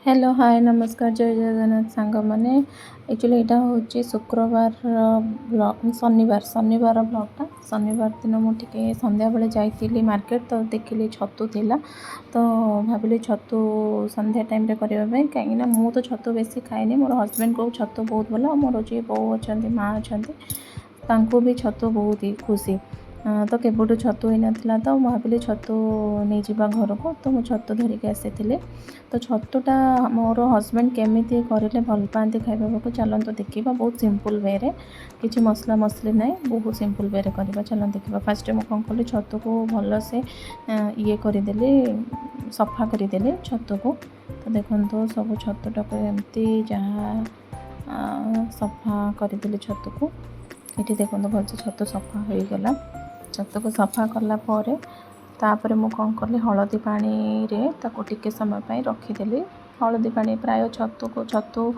Hello hi नमस्कार जय जगन्नाथ सांग मैंने एक्चुअली यहाँ हूँ शुक्रवार ब्लॉग शनिवार ब्लॉगटा शनिवार दिन मुझे संध्या बेले जाइली मार्केट तो देखिली छतु थिला तो भाविली छतु संध्या टाइम रे करने कहीं मु तो छतु बेसी खाएनी मोर हस्बैंड को छतु बहुत भल मोर जी बो अच्छा माँ अच्छा भी छतु बहुत ही खुशी तो केबुटू छतु ही नाथिला तो भाविली छतु नहीं जावा घर को तो मुझे छतु धरिकी आसी तो छतुटा मोर हस्बैंड केमी करें भल पाती खाइबा चलते देखा बहुत सिंपल वे रे किसी मसला मसली ना बहुत सिंपल वे करवा चल देखा फास्ट मुझे कौन कली छतु को भल से ये करदेली सफा करदेली छतु को तो देखो सब छतुटा को एमती जहाँ सफा करदेली छतु को ये देखो भलसे छतु सफा हो गला छतु को सफा कलापर तापर मु कौन कली हलदी पानी रे ताको टिके समय पाई रखीदेली हलदी पानी प्राय छतु को छतु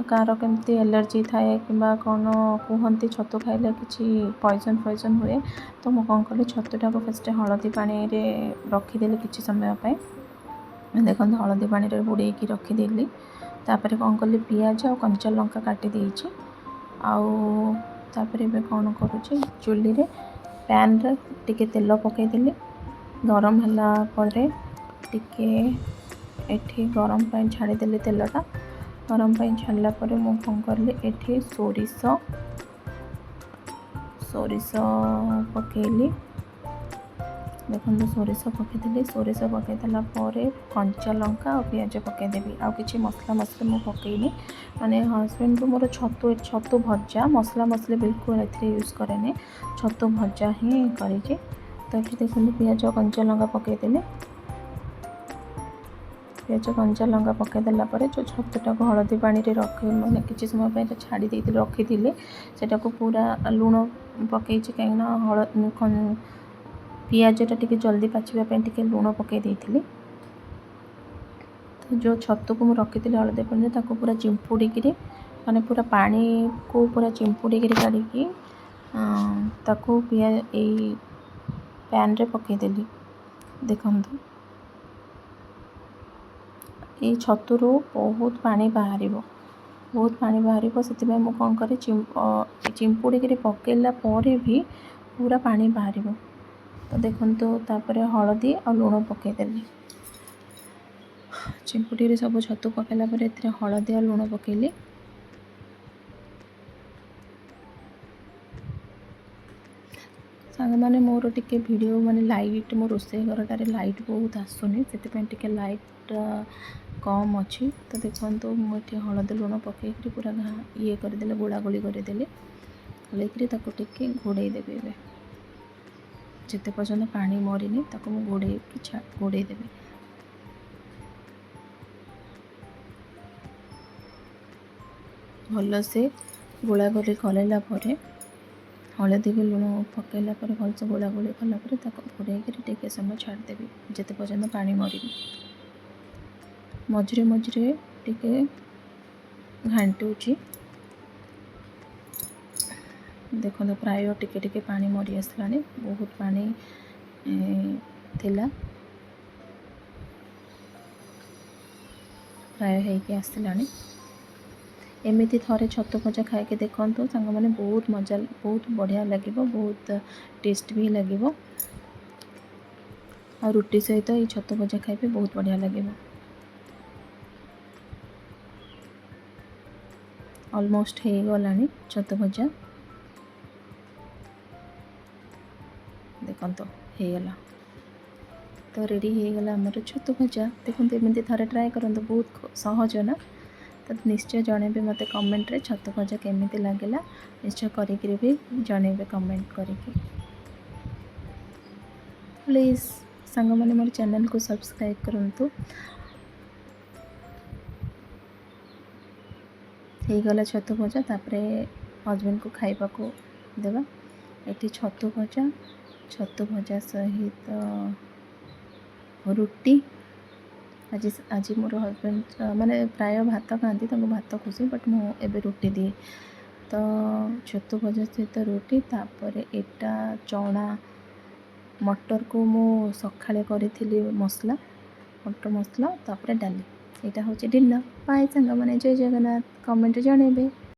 कार केमती एलर्जी थाए कि कौन कहती छतु खाइले किसी पॉइजन हुए तो मु कौन कली छतुटा को फर्स्ट हलदी पानी रे रखीदेली किसी समय पाई देखो हलदी पानी रे बुड़े रखीदेली तापर कौन कली पियाज और कंचा लंका काटी देछि आउ तापर एबे कौन करुछि चुल्ली रे पैन रे टिके तेल पकेदेली गरम होला परे टिके एठी गरम पाई छाड़ीदेली तेलटा गरम पाई छाड़ला परे मु कौन करली एठी सोरिष पकेली देखो सोरिष पकेदेली सोरिष पकईदेला कंचा लंका और पियाज पकईदेवी आउ कि मसला मसली मुझे पकईनी माने हस्बैंड को मोर छतु भजा मसला मसली बिल्कुल यूज कैनि छतु भजा ही करी तो ये देखो पियाज कंचा लंका पकईदेली पियाज कंचा लंका पकईदेला जो छतुटा को हलदी पानी रे रख मैंने किसी समय छाड़ी रखी से पूरा लुण पकई कहीं पियाजटा टी जल्दी पाचिबा टी लुण पकई देती तो जो छतु को मुझे रखी हलदी पानी पूरा चिंपुड़ी माने पूरा पानी को पूरा चिंपुड़ी काढ़ी ताको पैन रे पकईदेली देखु ये छतुरु बहुत पानी बाहर से मुझे कौन करे चिंपुड़ी पकईला भी पूरा पानी बाहर तो देखो तापर हलदी और लुण पकईदेली चिंपुड़ी सब छतु पकईला हलदी और लुण पकईली सांग मैंने मोर टिके वीडियो माने लाइट मो रोसे घरटार लाइट बहुत आसुनी से लाइट कम अच्छी तो देखो मुझे हलदी लुण पकईकरी पूरा ये करदे गोला गोली करदेली गोलेकरी टिके घोड़े देवी ए जिते पर्यंत पानी मरीनी ताको घोड़े देवी भल से गोला गोली करेला हलदी भी लुण पकईला भलसे गोला गोली कलापर घोड़े टे समय छाड़देवी जिते पर्यंत पानी मरीनी मझे मझे टिके घाटुची देखो प्राय टिके टिके पानी मरी आसला बहुत पानी थिला प्राय होगी आसला एमती थे छतु भजा खाई देखु सांग मैंने बहुत मजा बहुत बढ़िया लगे बहुत टेस्ट भी लगे और रुटी सहित ये छतु भजा खाइबे बहुत बढ़िया लगे ऑलमोस्ट हो गला छतु भजा देखो होगला तो रेडी होगला आमर छतु भजा देखो एमती थे ट्राए करूँ बहुत सहज ना तो निश्चय जनइबे मत कमेंट रे छतु भजा केमिति लागला निश्चय करिकरी भी जनइबे कमेंट करिके प्लीज़ सांग मैंने मोर चैनल को सब्सक्राइब करंतु गला छतु भजा तापरे हस्बैंड को खाइबा को देवा ये छतु भजा सहित रुटी आज मोर हस्बैंड माने प्राय भात खाती भात खुशी बट मुझे रुटी दिए तो छतु भजा सहित रुटी तापर एटा चना मटर को मु सकाळे करी मसला मटर मसला तापर डाली ଏଇଟା ହେଉଛି ଡିନର୍। ବାଏ ସାଙ୍ଗମାନେ, ଜୟ ଜଗନ୍ନାଥ। କମେଣ୍ଟରେ ଜଣେଇବେ।